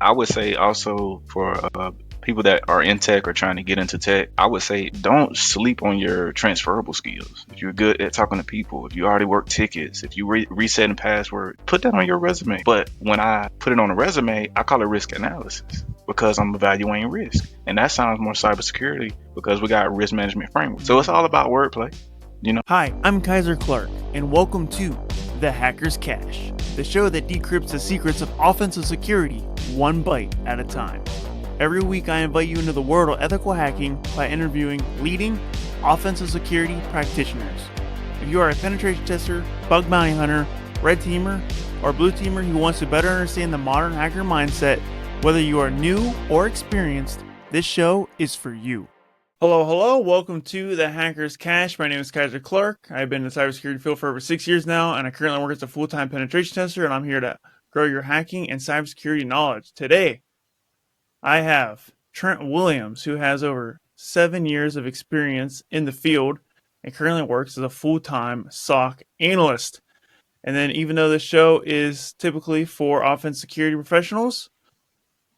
I would say also for people that are in tech or trying to get into tech, I would say don't sleep on your transferable skills. If you're good at talking to people, if you already work tickets, if you resetting password, put that on your resume. But when I put it on a resume, I call it risk analysis because I'm evaluating risk. And that sounds more cybersecurity because we got risk management framework. So it's all about wordplay. Hi, I'm Kyser Clark, and welcome to The Hacker's Cache, the show that decrypts the secrets of offensive security one bite at a time. Every week, I invite you into the world of ethical hacking by interviewing leading offensive security practitioners. If you are a penetration tester, bug bounty hunter, red teamer, or blue teamer who wants to better understand the modern hacker mindset, whether you are new or experienced, this show is for you. Hello, welcome to The Hacker's Cache. My name is Kyser Clark. I've been in the cybersecurity field for over 6 years now, and I currently work as a full-time penetration tester, and I'm here to grow your hacking and cybersecurity knowledge. Today, I have Trent Williams, who has over 7 years of experience in the field and currently works as a full-time SOC Analyst. And then even though this show is typically for offensive security professionals,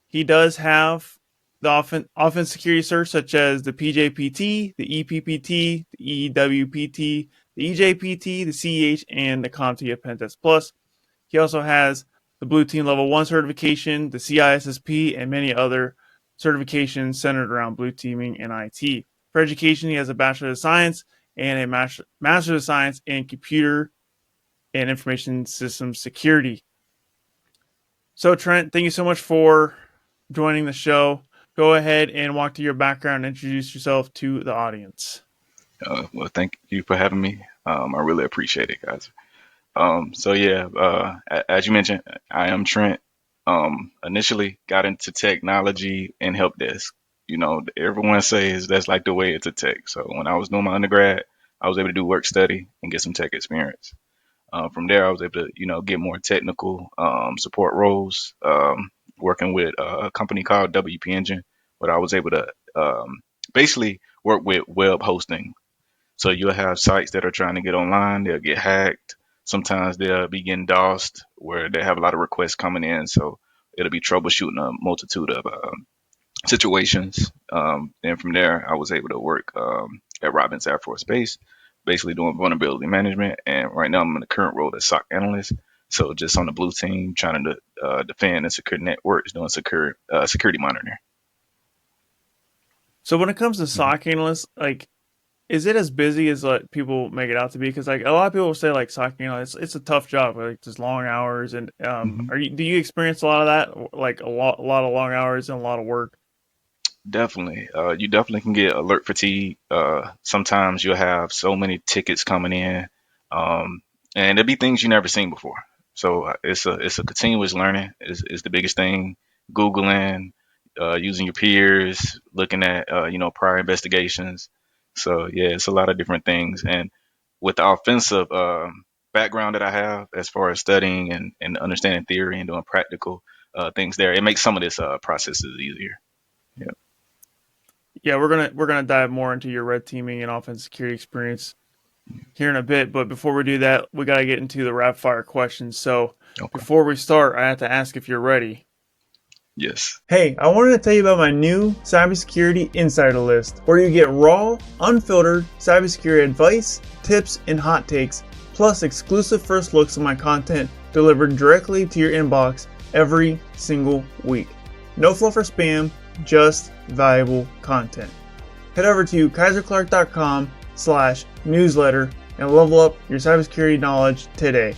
he does have the offense security certs such as the PJPT, the EPPT, the EWPT, the EJPT, the CEH, and the CompTIA Pentest Plus. He also has the Blue Team Level 1 certification, the CISSP, and many other certifications centered around blue teaming and IT. For education, he has a Bachelor of Science and a Master of Science in Computer and Information Systems Security. So, Trent, thank you so much for joining the show. Go ahead and walk through your background and introduce yourself to the audience. Well, thank you for having me. I really appreciate it, guys. As you mentioned, I am Trent. Initially got into technology and help desk. Everyone says that's like the way into tech. So when I was doing my undergrad, I was able to do work study and get some tech experience. From there, I was able to, get more technical support roles, working with a company called WP Engine, but I was able to basically work with web hosting. So you'll have sites that are trying to get online, they'll get hacked. Sometimes they'll be getting DOSed, where they have a lot of requests coming in. So it'll be troubleshooting a multitude of situations. And from there, I was able to work at Robins Air Force Base, basically doing vulnerability management. And right now, I'm in the current role as SOC Analyst. So just on the blue team, trying to defend and secure networks, doing security monitoring. So when it comes to SOC Analysts, is it as busy as people make it out to be? Because a lot of people say SOC analyst, it's a tough job, just long hours. And do you experience a lot of that, a lot of long hours and a lot of work? Definitely. You definitely can get alert fatigue. Sometimes you'll have so many tickets coming in, and there'll be things you never seen before. So it's a continuous learning is the biggest thing. Googling, using your peers, looking at prior investigations. So yeah, it's a lot of different things. And with the offensive background that I have, as far as studying and understanding theory and doing practical things there, it makes some of this processes easier. Yeah. Yeah, we're gonna dive more into your red teaming and offensive security experience here in a bit. But before we do that, we gotta get into the rapid fire questions. So Before we start, I have to ask if you're ready. Yes. Hey, I wanted to tell you about my new Cybersecurity Insider List, where you get raw, unfiltered cybersecurity advice, tips, and hot takes, plus exclusive first looks at my content delivered directly to your inbox every single week. No fluff or spam, just valuable content. Head over to kyserclark.com/newsletter and level up your cybersecurity knowledge today.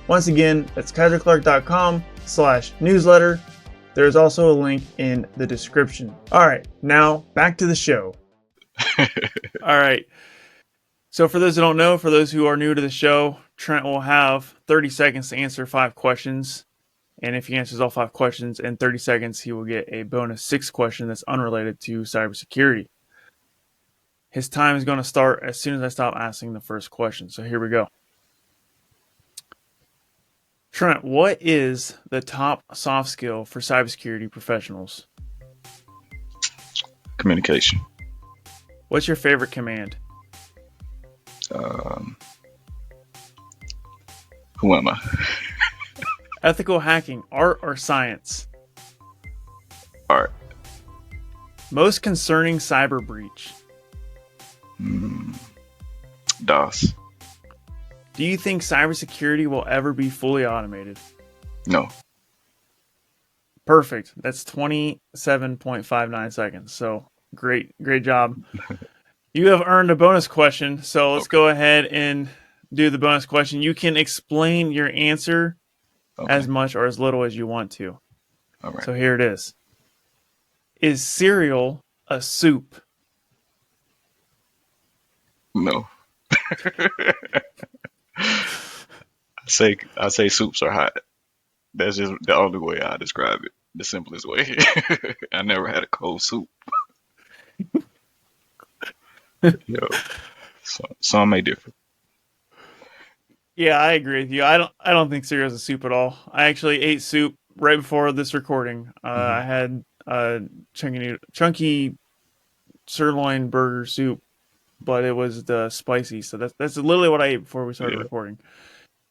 Once again, that's kyserclark.com/newsletter. There's also a link in the description. All right, now back to the show. All right. So for those who don't know, for those who are new to the show, Trent will have 30 seconds to answer 5 questions. And if he answers all 5 questions in 30 seconds, he will get a bonus 6 question that's unrelated to cybersecurity. His time is going to start as soon as I stop asking the first question. So here we go. Trent, what is the top soft skill for cybersecurity professionals? Communication. What's your favorite command? Who am I? Ethical hacking, art or science? All right. Most concerning cyber breach. Mm, DOS. Do you think cybersecurity will ever be fully automated? No. Perfect. That's 27.59 seconds. So great job. You have earned a bonus question. So let's Okay. go ahead and do the bonus question. You can explain your answer Okay. as much or as little as you want to. All right. So here it is. Is cereal a soup? No. I say soups are hot. That's just the only way I describe it. The simplest way. I never had a cold soup. Yo. Some may differ. Yeah, I agree with you. I don't think cereal is a soup at all. I actually ate soup right before this recording. Hmm. I had chunky sirloin burger soup, but it was the spicy. So that's literally what I ate before we started Yeah. recording.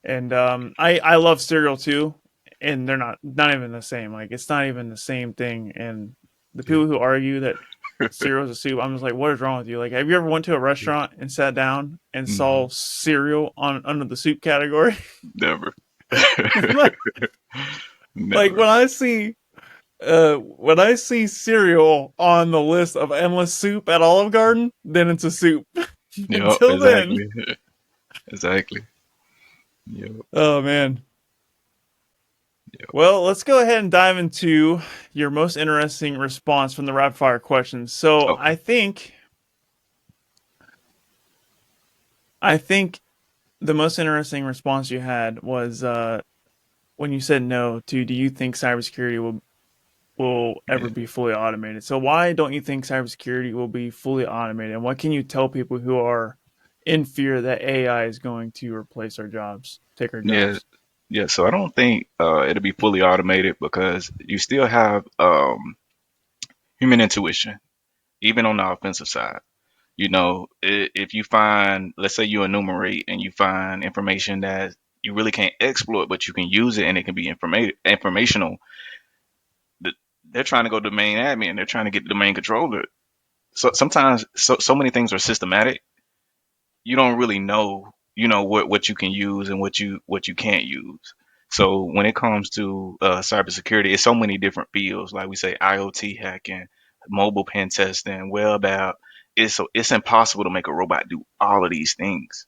And I love cereal too, and they're not even the same. Like it's not even the same thing. And the Yeah. people who argue that cereal is a soup, I'm just like, what is wrong with you? Like, have you ever went to a restaurant and sat down and Hmm. saw cereal on under the soup category? Never. like, like Never. when I see cereal on the list of endless soup at Olive Garden, then it's a soup. Yep. Until then, Exactly. Exactly. Yep. oh man. Yep. Well, let's go ahead and dive into your most interesting response from the rapid fire questions. So Okay. I think the most interesting response you had was when you said no to do you think cybersecurity will ever Yeah. be fully automated? So why don't you think cybersecurity will be fully automated? And what can you tell people who are in fear that AI is going to replace our jobs, take our Yeah. jobs? Yeah. So I don't think it'll be fully automated because you still have human intuition, even on the offensive side. If you find, let's say you enumerate and you find information that you really can't exploit, but you can use it and it can be informational. th- They're trying to go domain admin. They're trying to get the domain controller. So sometimes, so many things are systematic. You don't really know, what you can use and what you can't use. So when it comes to cybersecurity, it's so many different fields. Like we say, IoT hacking, mobile pen testing, web app. It's impossible to make a robot do all of these things.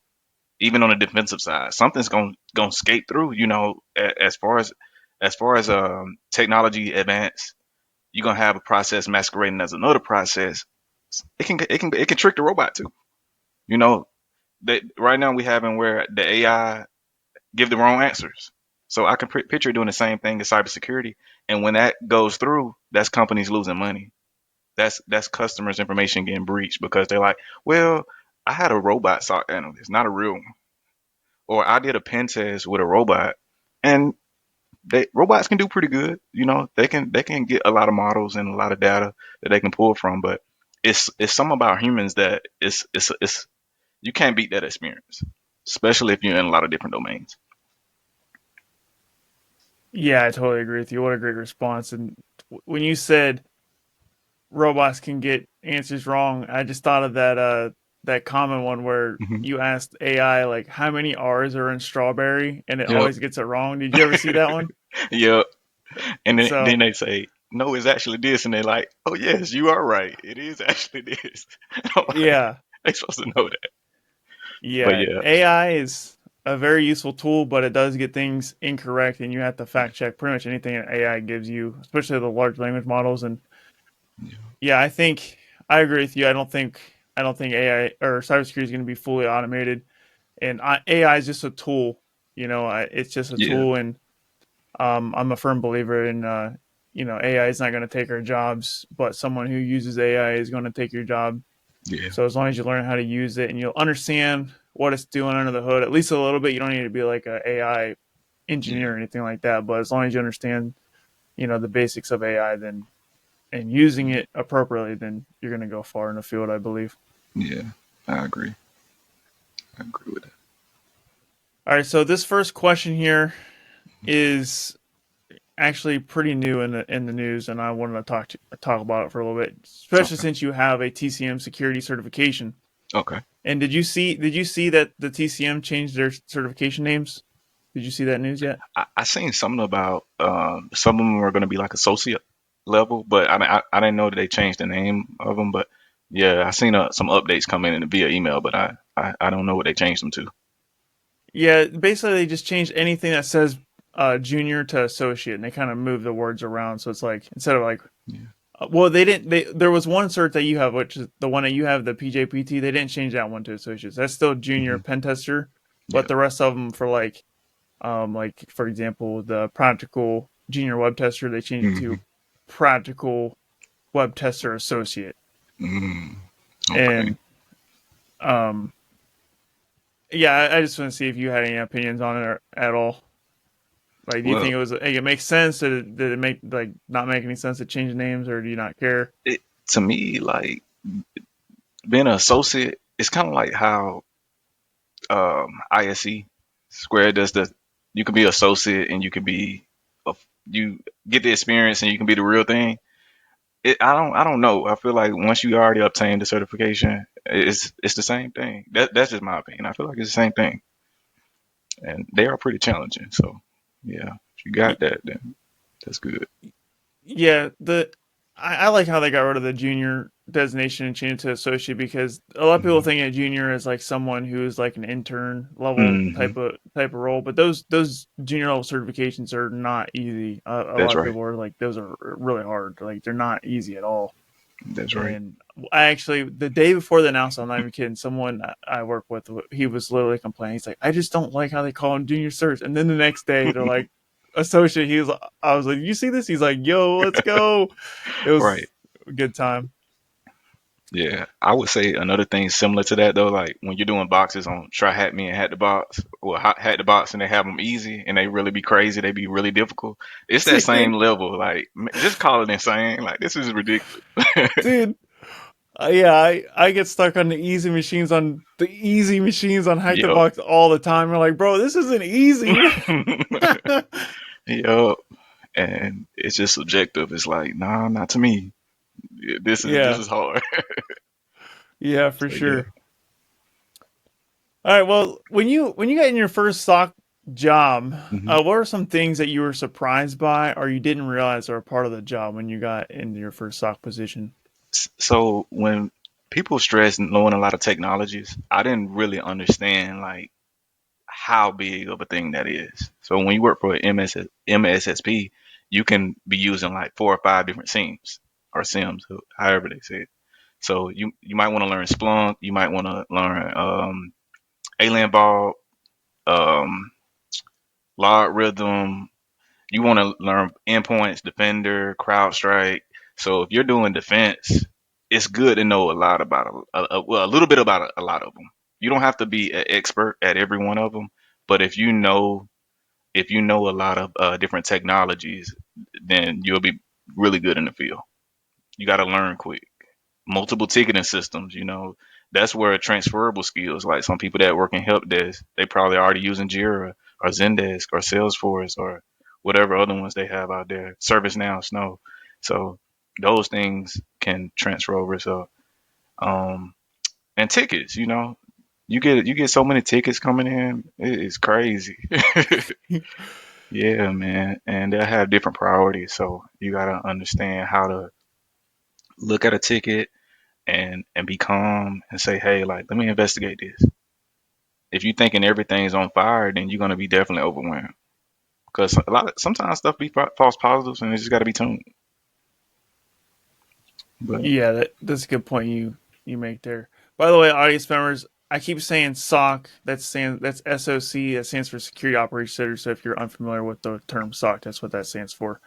Even on the defensive side, something's going to skate through. As far as technology advance, you're gonna have a process masquerading as another process. It can trick the robot too. You know, that right now we having where the AI give the wrong answers. So I can picture doing the same thing in cybersecurity, and when that goes through, that's companies losing money. That's customers' information getting breached because they're like, well, I had a robot SOC analyst, not a real one, or I did a pen test with a robot, and robots can do pretty good. They can get a lot of models and a lot of data that they can pull from, but it's something about humans that it's you can't beat that experience, especially if you're in a lot of different domains. Yeah, I totally agree with you. What a great response. And when you said robots can get answers wrong, I just thought of that common one where Hmm. you asked AI like how many R's are in strawberry and it Yep. always gets it wrong. Did you ever see that one? Yep. And then So they say, no, it's actually this, and they're like, oh yes, you are right. It is actually this. I'm like, yeah, they supposed to know that. But yeah, yeah, AI is a very useful tool, but it does get things incorrect, and you have to fact check pretty much anything that AI gives you, especially the large language models. And yeah, I agree with you. I don't think AI or cybersecurity is going to be fully automated, and AI is just a tool. It's just a yeah, tool, and I'm a firm believer in AI is not going to take our jobs, but someone who uses AI is going to take your job. yeah, So as long as you learn how to use it and you'll understand what it's doing under the hood, at least a little bit, you don't need to be like a AI yeah, engineer or anything like that. But as long as you understand, the basics of AI, then and using it appropriately, then you're going to go far in the field, I believe. yeah. I agree. I agree with that. All right, so this first question here is actually pretty new in the news, and I wanted to talk about it for a little bit, especially Okay. since you have a TCM security certification. Okay. And did you see that the TCM changed their certification names? Did you see that news yet? I seen something about some of them are going to be like associate level, but I didn't know that they changed the name of them. But yeah, I seen some updates come in via email, but I don't know what they changed them to. Yeah, basically they just changed anything that says junior to associate, and they kind of moved the words around. So it's like instead of like, Yeah. well, they didn't. There was one cert that you have, which is the one that you have, the PJPT. They didn't change that one to associates. That's still junior Hmm. pentester, but Yeah. the rest of them for like for example, the practical junior web tester, they changed it Hmm. to practical web tester associate. Mm. Okay. And um, yeah, I just want to see if you had any opinions on it at all. Like, do you Well, think it makes sense? Did it make like not make any sense to change the names, or do you not care? to me, like being an associate, it's kind of like how ISE Square does the. You can be associate and you can be, a, you get the experience and you can be the real thing. I don't know. I feel like once you already obtained the certification, it's the same thing. That's just my opinion. I feel like it's the same thing, and they are pretty challenging. So yeah, if you got that, then that's good. Yeah, I like how they got rid of the junior designation and changed it to associate, because a lot of people Hmm. think a junior is like someone who's like an intern level Hmm. type of role, but those junior level certifications are not easy. A That's lot of right. people are like those are really hard. Like they're not easy at all. That's right. And I actually, the day before the announcement, I'm not even kidding, someone I work with, he was literally complaining. He's like, I just don't like how they call him junior certs. And then the next day, they're like, associate. I was like, you see this? He's like, yo, let's go. It Right. was a good time. Yeah, I would say another thing similar to that though, like when you're doing boxes on Try Hack Me and Hack the Box, or Hack the Box, and they have them easy and they really be crazy, they be really difficult. It's that same Dude, level. Like just call it insane. Like this is ridiculous. dude. Yeah, I get stuck on the easy machines on Hack the Yup. Box all the time. I'm like, bro, this isn't easy. Yup. And it's just subjective. It's like, nah, not to me. This Yeah, is hard. yeah, for So yeah. sure. All right. Well, when you got in your first SOC job, Hmm. what are some things that you were surprised by, or you didn't realize are a part of the job when you got into your first SOC position? So when people stress knowing a lot of technologies, I didn't really understand like how big of a thing that is. So when you work for MSSP, you can be using like 4 or 5 different SIEMs or SIMs, however they say it. So you might want to learn Splunk, you might want to learn Alien Ball, um, Log Rhythm. You want to learn endpoints, Defender, CrowdStrike. So if you're doing defense, it's good to know a lot about well, a little bit about a lot of them. You don't have to be an expert at every one of them, but if you know a lot of different technologies, then you'll be really good in the field. You got to learn quick. Multiple ticketing systems, that's where transferable skills, like some people that work in help desk, they probably already using Jira or Zendesk or Salesforce or whatever other ones they have out there, ServiceNow, Snow. So those things can transfer over. So, and tickets, you get so many tickets coming in, it is crazy. Yeah, man, and they'll have different priorities, so you gotta understand how to look at a ticket and be calm and say, hey, like, let me investigate this. If you thinking everything's on fire, then you're gonna be definitely overwhelmed because sometimes stuff be false positives and it just got to be tuned. But Yeah, that's a good point you make there. By the way, audience members, I keep saying SOC. That's SOC. That stands for Security Operations Center. So if you're unfamiliar with the term SOC, that's what that stands for.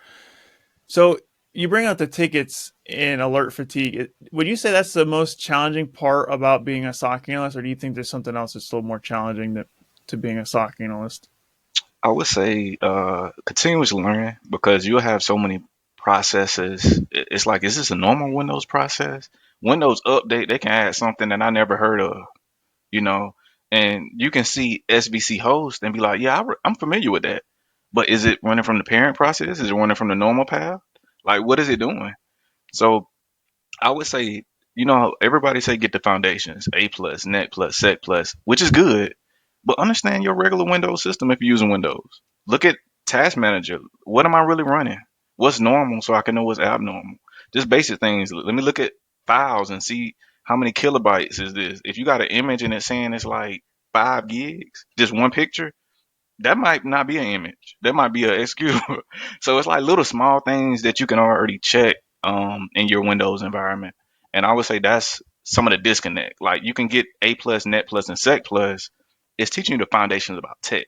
So you bring out the tickets in alert fatigue. Would you say that's the most challenging part about being a SOC analyst, or do you think there's something else that's still more challenging to being a SOC analyst? I would say continuous learning because you'll have so many processes. It's like, is this a normal Windows process? Windows update, they can add something that I never heard of, you know, and you can see SBC host and be like, yeah, I'm familiar with that. but is it running from the parent process? Is it running from the normal path? Like, what is it doing? So I would say, everybody say get the foundations, A plus, net plus, sec plus, which is good, but understand your regular Windows system if you're using Windows. Look at Task Manager. What am I really running? What's normal so I can know what's abnormal? Just basic things. Let me look at files and see how many kilobytes is this. If you got an image and it's saying it's like 5 gigs, just one picture, that might not be an image. That might be a executable. So it's like little small things that you can already check in your Windows environment. And I would say that's some of the disconnect. Like you can get A plus, Net plus, and Sec plus. It's teaching you the foundations about tech,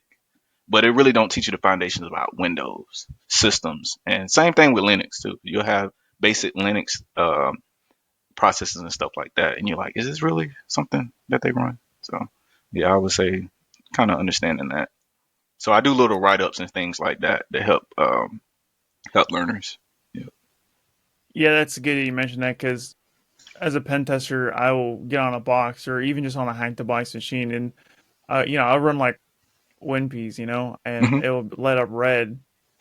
but it really don't teach you the foundations about Windows systems. And same thing with Linux too. You'll have basic Linux processes and stuff like that, and you're like, is this really something that they run? So yeah, I would say kind of understanding that. So I do little write ups and things like that to help learners. Yeah. Yeah, that's good that you mentioned that because as a pen tester, I will get on a box or even just on a hack the box machine, and I'll run like WinPs, and Hmm. it will light up red,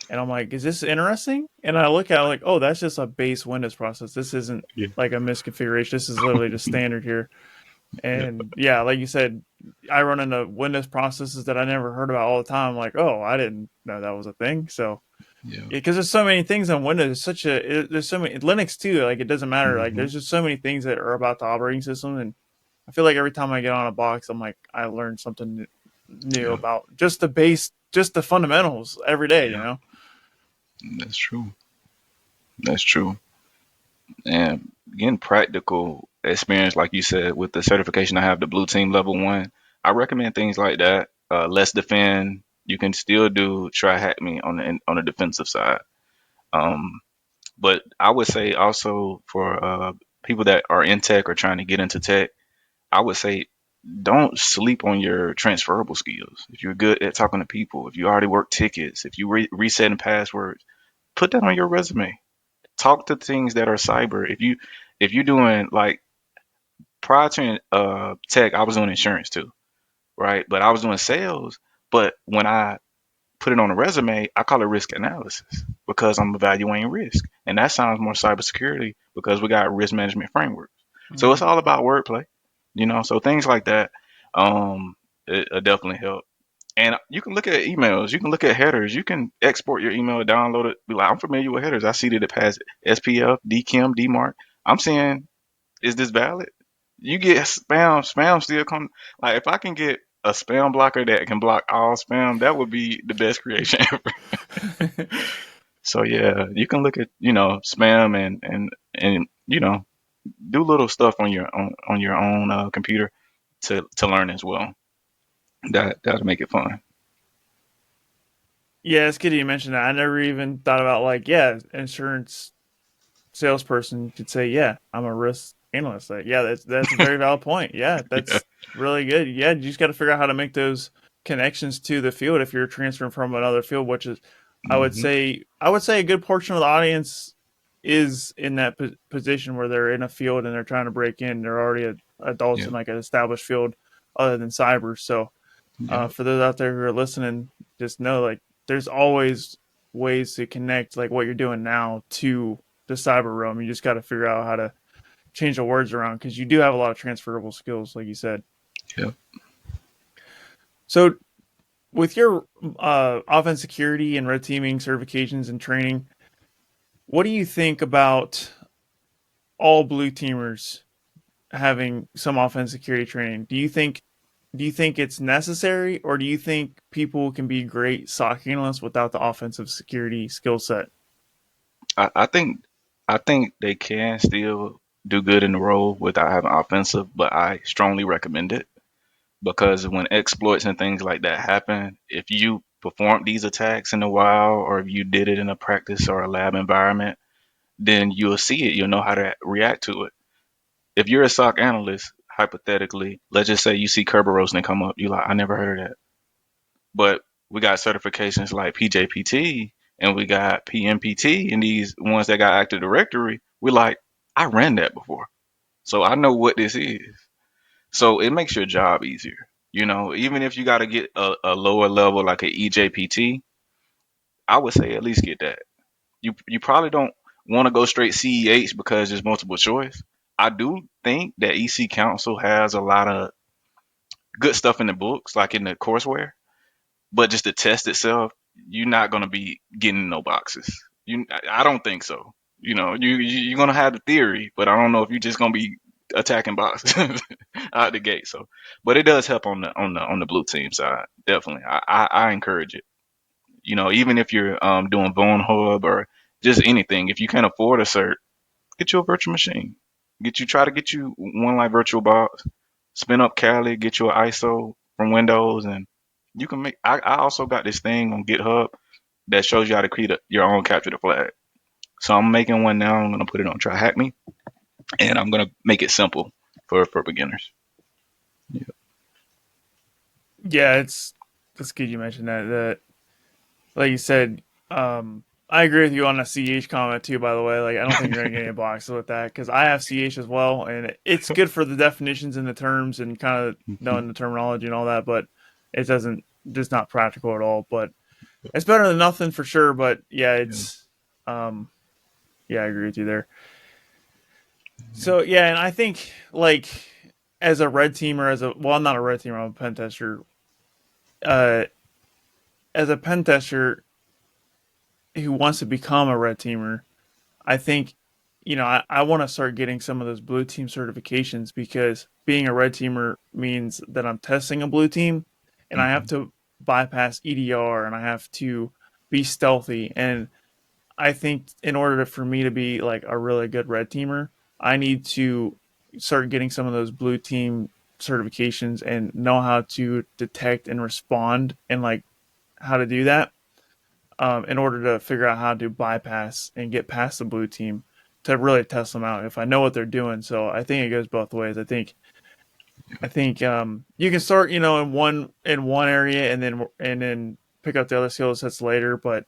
and I'm like, is this interesting? And I look at it like, oh, that's just a base Windows process. This isn't Yeah. like a misconfiguration. This is literally just standard here. Yeah. And yeah, like you said, I run into Windows processes that I never heard about all the time. Like, oh, I didn't know that was a thing. So Yeah. yeah, because there's so many things on Windows. There's so many Linux too. Like it doesn't matter. Like Hmm. there's just so many things that are about the operating system, and I feel like every time I get on a box, I'm like I learned something new Yeah. about just the base, just the fundamentals every day. Yeah. That's true. That's true. And getting practical experience, like you said, with the certification, I have the blue team level one. I recommend things like that. Let's defend. You can still do try hack me on the defensive side. Um, but I would say also for people that are in tech or trying to get into tech, I would say don't sleep on your transferable skills. If you're good at talking to people, if you already work tickets, if you resetting passwords, put that on your resume. Talk to things that are cyber. If you're doing like prior to tech, I was doing insurance too, right? But I was doing sales. But when I put it on a resume, I call it risk analysis because I'm evaluating risk. And that sounds more cybersecurity because we got risk management frameworks. So Hmm. it's all about wordplay. So things like that, it definitely help. And you can look at emails, you can look at headers, you can export your email, download it, be like, I'm familiar with headers. I see that it passes SPF, DKIM, DMARC. I'm saying, is this valid? You get spam still come. Like if I can get a spam blocker that can block all spam, that would be the best creation ever. So yeah, you can look at spam and do little stuff on your own computer to learn as well. That'll make it fun. Yeah, it's good you mentioned that. I never even thought about like, yeah, insurance salesperson could say, yeah, I'm a risk analyst. Like, yeah, that's a very valid point. Yeah, Yeah. that's really good. Yeah, you just got to figure out how to make those connections to the field if you're transferring from another field, which is, Hmm. I would say a good portion of the audience is in that position where they're in a field and they're trying to break in. They're already adults Yeah. in like an established field other than cyber. So Yeah. for those out there who are listening, just know like there's always ways to connect like what you're doing now to the cyber realm. You just got to figure out how to change the words around because you do have a lot of transferable skills, like you said. Yeah. So with your offense security and red teaming certifications and training, what do you think about all blue teamers having some offense security training? Do you think it's necessary, or do you think people can be great SOC analysts without the offensive security skill set? I think they can still do good in the role without having offensive, but I strongly recommend it because when exploits and things like that happen, if you perform these attacks in a while or if you did it in a practice or a lab environment, then you'll see it. You'll know how to react to it. If you're a SOC analyst, hypothetically, let's just say you see Kerberos and come up, you're like, I never heard of that. But we got certifications like PJPT and we got PMPT and these ones that got Active Directory. We're like, I ran that before. So I know what this is. So it makes your job easier. Even if you got to get a lower level like an EJPT, I would say at least get that. You probably don't want to go straight CEH because there's multiple choice. I do think that EC Council has a lot of good stuff in the books, like in the courseware, but just the test itself, you're not gonna be getting no boxes. I don't think so. You're gonna have the theory, but I don't know if you're just gonna be attacking boxes out the gate. So, but it does help on the blue team side. Definitely, I encourage it. Even if you're doing Bone Hub or just anything, if you can't afford a cert, get you a virtual machine. Try to get you one like VirtualBox, spin up Kali, get you an ISO from Windows, and you can make. I also got this thing on GitHub that shows you how to create your own capture the flag. So I'm making one now. I'm gonna put it on Try Hack Me, and I'm gonna make it simple for beginners. Yeah. Yeah, it's good you mentioned that. Like you said, I agree with you on the CH comment too. By the way, like I don't think you're gonna get any boxes with that because I have CH as well, and it's good for the definitions and the terms and kind of knowing the terminology and all that, but it doesn't just not practical at all. But it's better than nothing for sure. But yeah, Yeah. um, yeah, I agree with you there. So yeah, and I think like as a red teamer, I'm not a red teamer, I'm a pen tester. Uh, as a pen tester who wants to become a red teamer, I think, I want to start getting some of those blue team certifications because being a red teamer means that I'm testing a blue team and I have Hmm. to bypass EDR and I have to be stealthy. And I think in order for me to be like a really good red teamer, I need to start getting some of those blue team certifications and know how to detect and respond and like how to do that in order to figure out how to bypass and get past the blue team to really test them out if I know what they're doing. So I think it goes both ways. I think you can start in one area and then pick up the other skill sets later. But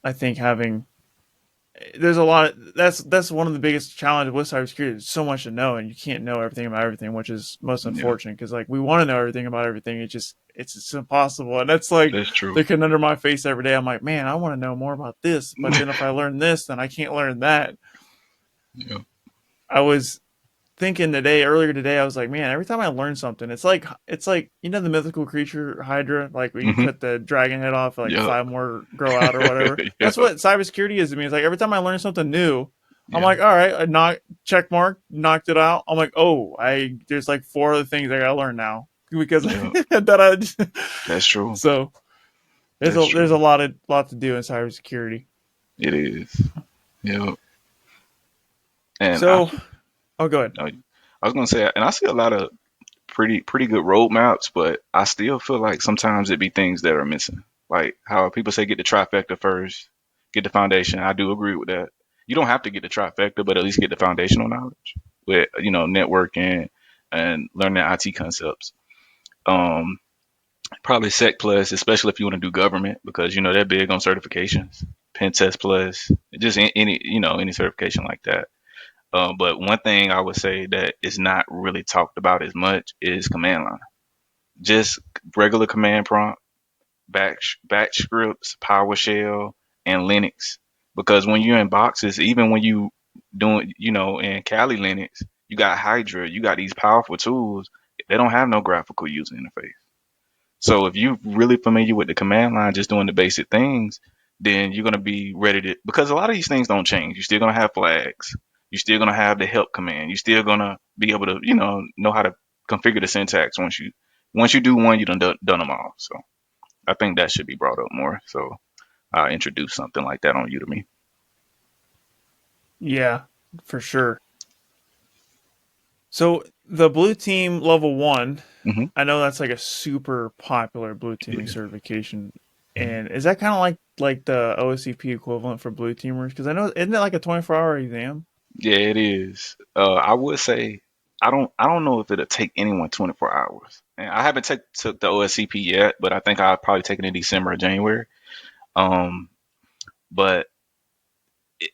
I think having there's a lot of, that's one of the biggest challenges with cybersecurity. There's so much to know, and you can't know everything about everything, which is most Yeah, unfortunate because like we want to know everything about everything. It's just impossible, and that's like that's true. looking under my face every day. I'm like, man, I want to know more about this, but then if I learn this, then I can't learn that. Yeah. I was thinking earlier today, I was like, man, every time I learn something, it's like the mythical creature Hydra, like when you Hmm. cut the dragon head off, like Yeah. five more grow out or whatever. Yeah. That's what cybersecurity is to me. It's like every time I learn something new, I'm Yeah. like, all right, I check mark, knocked it out. I'm like, oh, I there's like four other things I gotta learn now because Yeah. that I That's true. so That's there's true. a lot to do in cybersecurity. It is. Yeah. And So, oh, go ahead. I was gonna say, and I see a lot of pretty good roadmaps, but I still feel like sometimes it be things that are missing. Like how people say get the trifecta first, get the foundation. I do agree with that. You don't have to get the trifecta, but at least get the foundational knowledge with networking and learning IT concepts. Um, Probably Sec Plus, especially if you want to do government, because they're big on certifications. Pen Test Plus, just any certification like that. But one thing I would say that is not really talked about as much is command line. Just regular command prompt, batch scripts, PowerShell, and Linux. Because when you're in boxes, even when you doing, in Kali Linux, you got Hydra, you got these powerful tools. They don't have no graphical user interface. So if you're really familiar with the command line, just doing the basic things, then you're gonna be ready to, because a lot of these things don't change. You're still gonna have flags. You're still gonna have the help command. You're still gonna be able to, know how to configure the syntax once you do one, you done them all. So I think that should be brought up more. So I'll introduce something like that on Udemy. Yeah, for sure. So the blue team level one, Hmm. I know that's like a super popular blue teaming Yeah. certification. And is that kind of like the OSCP equivalent for blue teamers? Because I know isn't it like a 24-hour exam? Yeah, it is. I would say I don't know if it'll take anyone 24 hours. And I haven't took the OSCP yet, but I think I'll probably take it in December or January. Um, but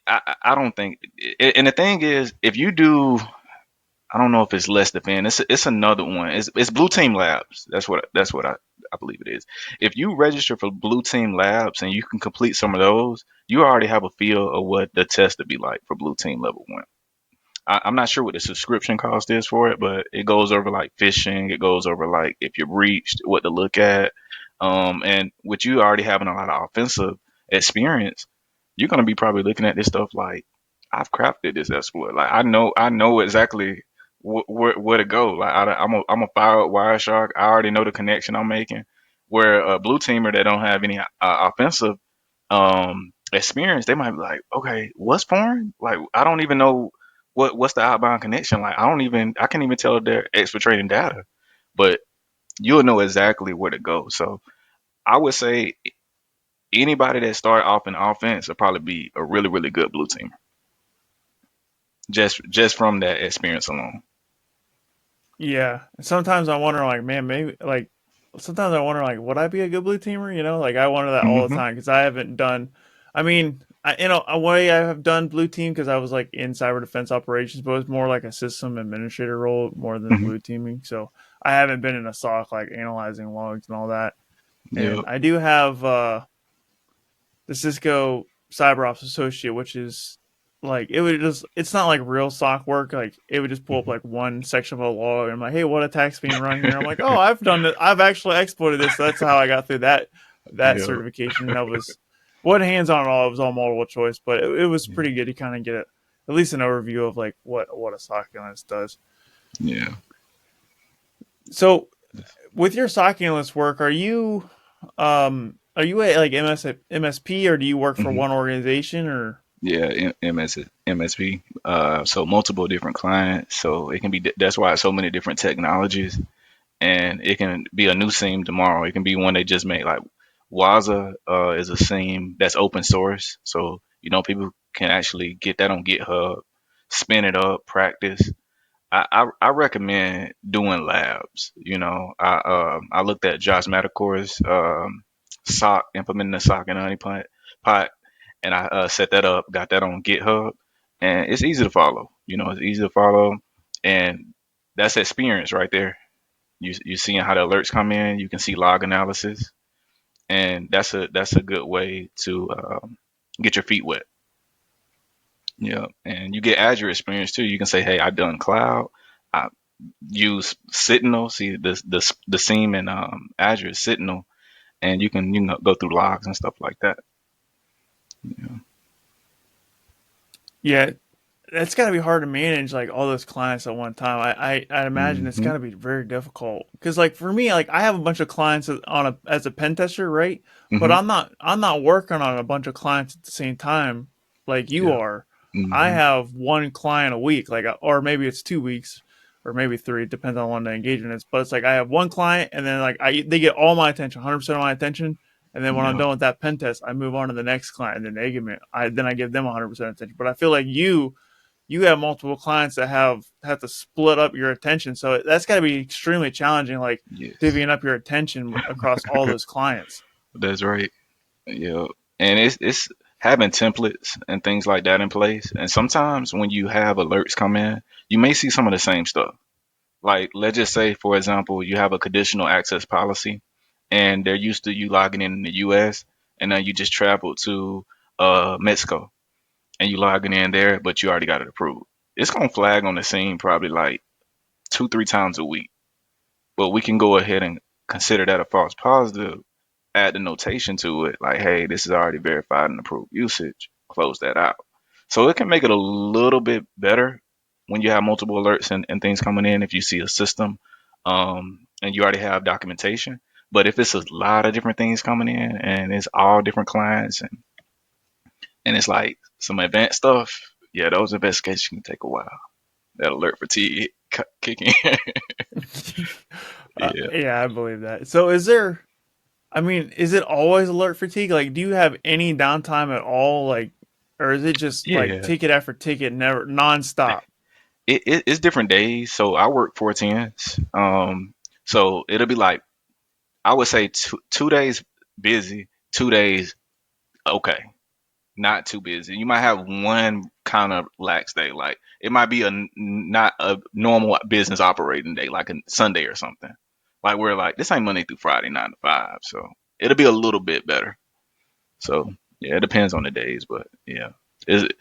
I don't think. And the thing is, if you do, I don't know if it's less defend. It's another one. It's Blue Team Labs. That's what I. I believe it is. If you register for Blue Team Labs and you can complete some of those, you already have a feel of what the test would be like for Blue Team Level 1. I'm not sure what the subscription cost is for it, but it goes over like phishing. It goes over like if you're breached, what to look at. And with you already having a lot of offensive experience, you're gonna be probably looking at this stuff like, I've crafted this exploit. Like I know exactly where to go. Like I'm a fire up Wireshark. I already know the connection I'm making. Where a blue teamer that don't have any offensive experience, they might be like, okay, what's foreign? Like I don't even know what's the outbound connection. Like I can't even tell if they're exfiltrating data, but you'll know exactly where to go. So I would say anybody that start off in offense will probably be a really really good blue teamer, just from that experience alone. Yeah. Sometimes I wonder, like, man, maybe like sometimes I wonder, like, would I be a good blue teamer? You know, like I wonder that all the Hmm. time because I haven't done. I mean, a way I have done blue team because I was like in cyber defense operations, but it was more like a system administrator role more than Hmm. blue teaming. So I haven't been in a SOC like analyzing logs and all that. And Yep. I do have the Cisco CyberOps Associate, which is like it would just it's not like real SOC work. Like it would just pull up Hmm. like one section of a log and I'm like, hey, what attack's being run here? I'm like, oh, I've done it. I've actually exploited this. So that's how I got through that Yep. certification. That was what hands on at all. It was all multiple choice, but it was pretty good to kind of get at least an overview of like what a SOC analyst does. Yeah. So with your SOC analyst work, are you a like MSP or do you work for Hmm. one organization or Yeah. MSP. So multiple different clients. So it can be that's why it's so many different technologies, and it can be a new SIEM tomorrow. It can be one they just made. Like Waza is a SIEM that's open source, so people can actually get that on GitHub, spin it up, practice. I recommend doing labs. I looked at Josh Matacor's SOC, implementing the SOC and honeypot pot, and I set that up, got that on GitHub, and it's easy to follow. It's easy to follow, and that's experience right there. You seeing how the alerts come in. You can see log analysis, and that's a good way to get your feet wet. Yeah, and you get Azure experience too. You can say, "Hey, I done cloud. I use Sentinel. See the seam in Azure is Sentinel, and you can go through logs and stuff like that." Yeah. yeah, that's got to be hard to manage like all those clients at one time. I imagine it's Hmm. got to be very difficult because like for me, like I have a bunch of clients as a pen tester, right? But Hmm. I'm not working on a bunch of clients at the same time like you Yeah. are. I Hmm. have one client a week, like or maybe it's 2 weeks or maybe three. It depends on when the engagement is. But it's like I have one client and then like they get all my attention, 100% of my attention. And then when I'm Yeah. done with that pen test, I move on to the next client, and then I give them 100% attention. But I feel like you have multiple clients that have to split up your attention. So that's got to be extremely challenging, like Yes. divvying up your attention across all those clients. That's right. Yeah. And it's having templates and things like that in place. And sometimes when you have alerts come in, you may see some of the same stuff. Like, let's just say, for example, you have a conditional access policy and they're used to you logging in the US, and then you just traveled to Mexico and you logging in there, but you already got it approved. It's going to flag on the scene probably like two, three times a week. But we can go ahead and consider that a false positive, add the notation to it, like, hey, this is already verified and approved usage, close that out. So it can make it a little bit better when you have multiple alerts and things coming in if you see a system and you already have documentation. But if it's a lot of different things coming in and it's all different clients and it's like some advanced stuff, yeah, those investigations can take a while. That alert fatigue kick in. Yeah. Yeah, I believe that. So is there? I mean, is it always alert fatigue? Like, do you have any downtime at all? Like, or is it just like Yeah. ticket after ticket, never nonstop? It's different days. So I work 4 10s. So it'll be like I would say 2 days busy, 2 days okay, not too busy. You might have one kind of lax day, like it might be not a normal business operating day, like a Sunday or something. Like we're like this ain't Monday through Friday 9 to 5, so it'll be a little bit better. So yeah, it depends on the days, but yeah, it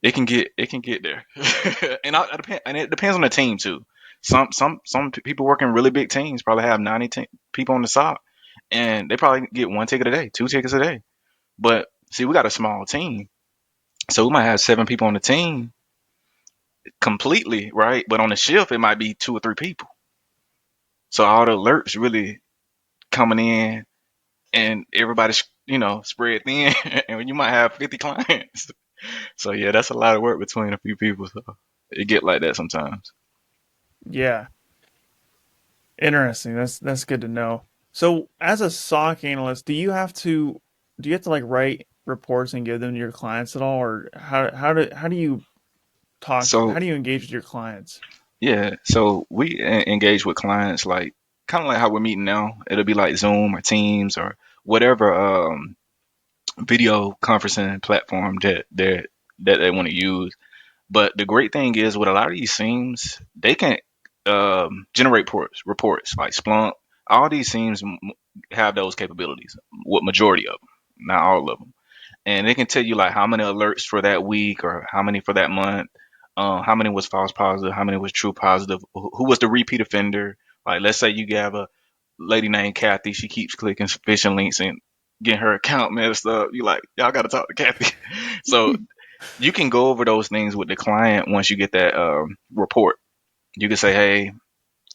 it can get there, and it depends on the team too. Some people working really big teams probably have 90 people on the SOC, and they probably get one ticket a day, two tickets a day. But see, we got a small team, so we might have 7 people on the team completely, right? But on the shift, it might be 2 or 3 people. So all the alerts really coming in, and everybody's spread thin, and you might have 50 clients. So yeah, that's a lot of work between a few people. So it get like that sometimes. Yeah, interesting. That's good to know. So, as a SOC analyst, do you have to like write reports and give them to your clients at all, or how do you how So do you engage with your clients? yeah, so we engage with clients like kind of like how we're meeting now. It'll be like Zoom or Teams or whatever video conferencing platform that they want to use. But the great thing is with a lot of these teams, they can generate reports like Splunk. All these teams have those capabilities. What majority of them, not all of them, and it can tell you like how many alerts for that week or how many for that month, how many was false positive, how many was true positive, who was the repeat offender. Like let's say you have a lady named Kathy, she keeps clicking phishing links and getting her account messed up. You like y'all got to talk to Kathy. So you can go over those things with the client once you get that report. You can say, hey,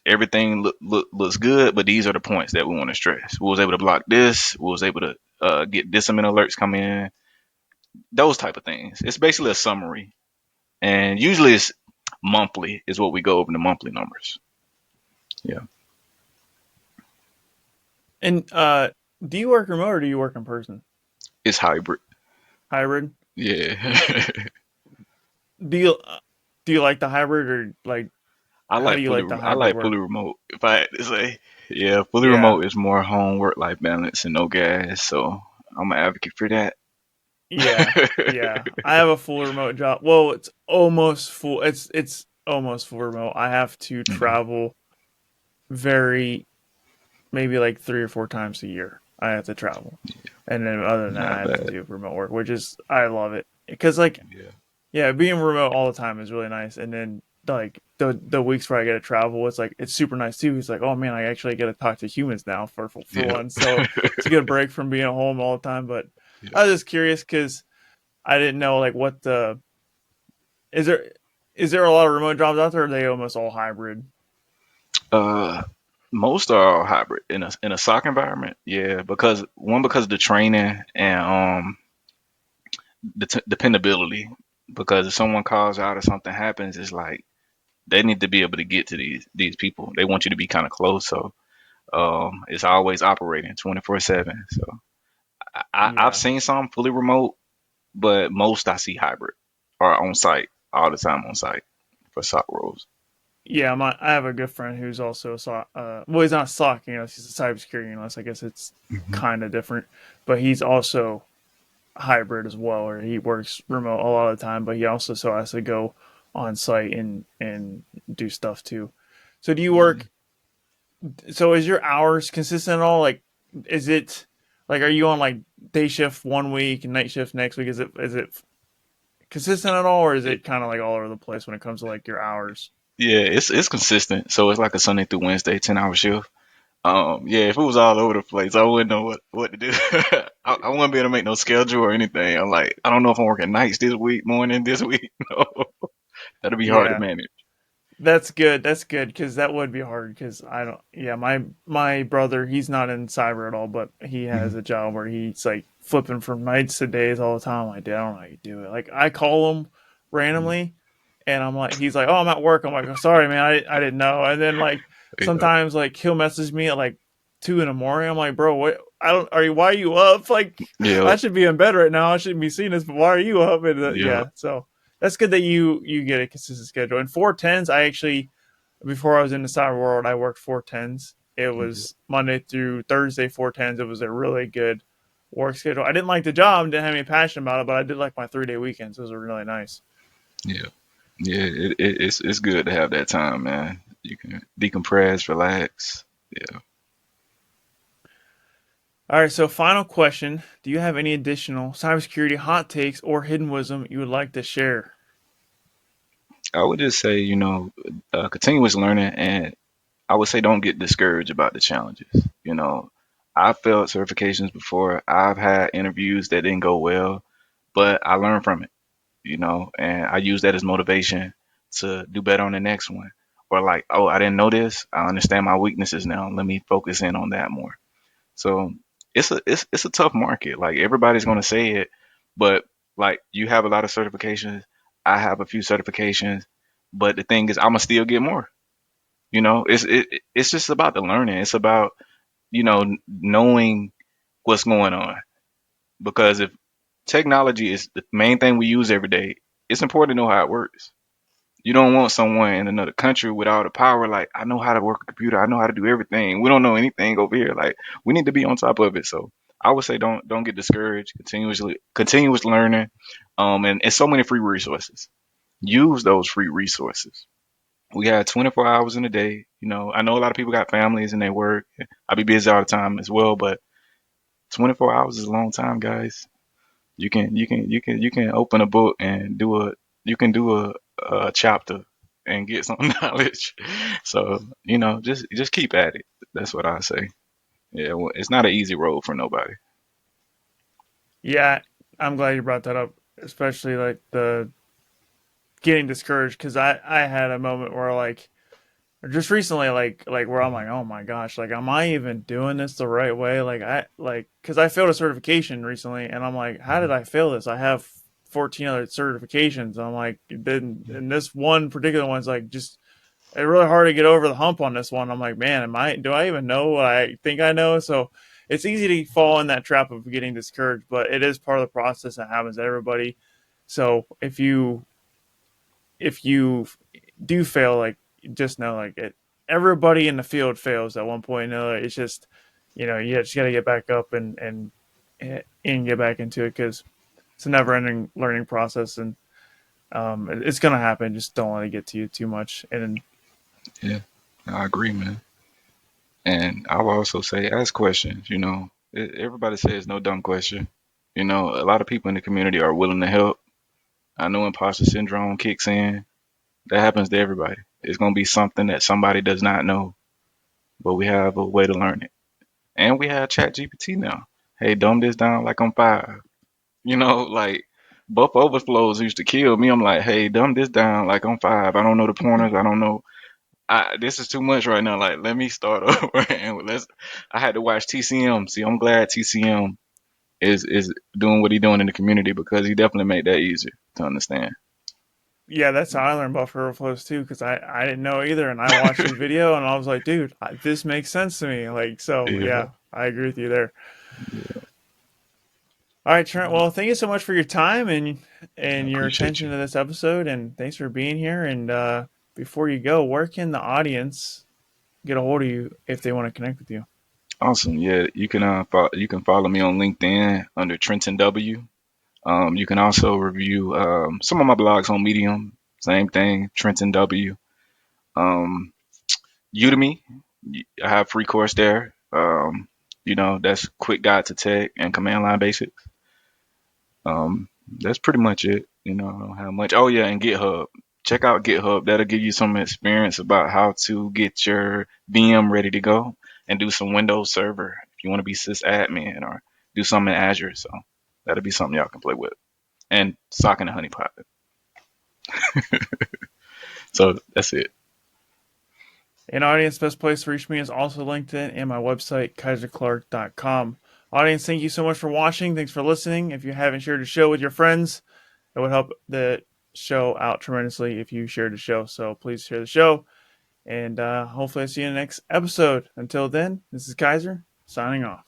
everything looks good, but these are the points that we want to stress. We was able to block this. We was able to get this many alerts come in. Those type of things. It's basically a summary, and usually it's monthly is what we go over the monthly numbers. Yeah, And do you work remote or do you work in person? it's hybrid. Hybrid? Yeah, Do you do you like the hybrid or like I how do like you like the I hybrid like work? fully remote. If I had to say, yeah, fully Yeah. remote is more home work life balance and no gas. So I'm an advocate for that. Yeah, yeah. I have a full remote job. Well, it's almost full. It's almost full remote. I have to Mhm. travel very maybe like 3 or 4 times a year. I have to travel, and then other than that, I Not have to bad. do remote work, which is I love it because like Yeah. yeah, being remote all the time is really nice. And then like the weeks where I get to travel, it's like it's super nice too. It's like oh man, I actually get to talk to humans now for Yeah. once. So it's a good break from being at home all the time. But Yeah. I was just curious because I didn't know like what the is there is there a lot of remote jobs out there? Or are they almost all hybrid? Uh, most are all hybrid in a SOC environment. Yeah, because of the training and the dependability. Because if someone calls out or something happens, it's like they need to be able to get to these people. They want you to be kind of close, so it's always operating 24/7. So I've Yeah, seen some fully remote, but most I see hybrid or on site all the time on site for SOC roles. yeah. I have a good friend who's also a well, he's not a SOC analyst. He's a cybersecurity analyst. I guess it's Hmm. kind of different, but he's also hybrid as well, or he works remote a lot of the time, but he also so has to go on site and do stuff too. So do you Yeah. work? So is your hours consistent at all? Like, is it like are you on like day shift one week and night shift next week? Is it consistent at all, or is it kind of like all over the place when it comes to like your hours? Yeah, it's consistent. So it's like a Sunday through Wednesday, 10 hour shift. Yeah, if it was all over the place, I wouldn't know what to do. I wouldn't be able to make no schedule or anything. I'm like, I don't know if I'm working nights this week, morning this week. No, that'll be hard to Yeah, manage. that's good. That's good because that would be hard because I don't. Yeah, my brother, he's not in cyber at all, but he has Mhm. a job where he's like flipping from nights to days all the time. I'm like, dude, I don't know how you do it. Like I call him randomly, and I'm like, he's like, oh, I'm at work. I'm like, oh, sorry, man, I didn't know. And then like Yeah, sometimes like he'll message me at like 2 in the morning. I'm like, bro, what? I don't. Are you? Why are you up? Like yeah, I should be in bed right now. I shouldn't be seeing this. But why are you up? And yeah. yeah, so that's good that you get a consistent schedule. And 410s, I actually before I was in the cyber world, I worked 410s. It Yeah. was Monday through Thursday 410s. It was a really good work schedule. I didn't like the job, didn't have any passion about it, but I did like my 3 day weekends. Those were really nice. Yeah. Yeah, it's good to have that time, man. You can decompress, relax. Yeah. All right, so final question. Do you have any additional cybersecurity hot takes or hidden wisdom you would like to share? I would just say, continuous learning, and I would say don't get discouraged about the challenges. You know, I've failed certifications before. I've had interviews that didn't go well, but I learned from it, and I use that as motivation to do better on the next one. Or like, oh, I didn't know this. I understand my weaknesses now. Let me focus in on that more. So it's a tough market. Like everybody's gonna say it, but like you have a lot of certifications. I have a few certifications, but the thing is, I'ma still get more. It's just about the learning. It's about knowing what's going on. Because if technology is the main thing we use every day, it's important to know how it works. You don't want someone in another country with all the power. Like, I know how to work a computer. I know how to do everything. We don't know anything over here. Like, we need to be on top of it. So I would say don't get discouraged. Continuous learning. And so many free resources. Use those free resources. We have 24 hours in a day. I know a lot of people got families and they work. I be busy all the time as well, but 24 hours is a long time, guys. You can open a book and do a chapter and get some knowledge. So just keep at it. That's what I say. Yeah, well, it's not an easy road for nobody. Yeah, I'm glad you brought that up, especially like the getting discouraged because I had a moment where like just recently like where I'm like, oh my gosh, like am I even doing this the right way? Like I like because I failed a certification recently and I'm like, how did I fail this? I have 14 other certifications. I'm like, then and this one particular one's like just it's really hard to get over the hump on this one. I'm like, man, do I even know what I think I know? So it's easy to fall in that trap of getting discouraged, but it is part of the process that happens to everybody. So if you do fail, like just know like everybody in the field fails at one point or another. It's just you just got to get back up and get back into it because it's a never ending learning process and it's gonna happen. Just don't let it get to you too much. And Yeah, I agree, man. And I will also say ask questions. Everybody says no dumb question. A lot of people in the community are willing to help. I know imposter syndrome kicks in. That happens to everybody. It's gonna be something that somebody does not know, but we have a way to learn it. And we have Chat GPT now. Hey, dumb this down like I'm five. Like buff overflows used to kill me. I'm like, hey, dumb this down like I'm five. I don't know the pointers. I don't know. This is too much right now. Like, let me start over and let's. I had to watch TCM. See, I'm glad TCM is doing what he's doing in the community because he definitely made that easier to understand. yeah, that's how I learned about ferro flows too, because I didn't know either, and I watched his video, and I was like, dude, this makes sense to me. Like, so Yeah. yeah, I agree with you there. All right, Trent. Well, thank you so much for your time I and your appreciate attention you. to this episode, and thanks for being here. And before you go, where can the audience get a hold of you if they want to connect with you? Awesome. Yeah, you can follow me on LinkedIn under Trenton W. You can also review some of my blogs on Medium. Same thing, Trenton W. Um, Udemy, I have free course there. That's quick guide to tech and command line basics. That's pretty much it. I don't have much. Oh yeah, and GitHub. Check out GitHub. That'll give you some experience about how to get your VM ready to go and do some Windows Server if you want to be sysadmin or do something in Azure. So that'll be something y'all can play with. And Sock and the Honeypot. So that's it. An audience best place to reach me is also LinkedIn and my website, kaiserclark.com. Audience, thank you so much for watching. Thanks for listening. If you haven't shared the show with your friends, it would help the show out tremendously if you shared the show. So please share the show. And hopefully, I see you in the next episode. Until then, this is Kyser signing off.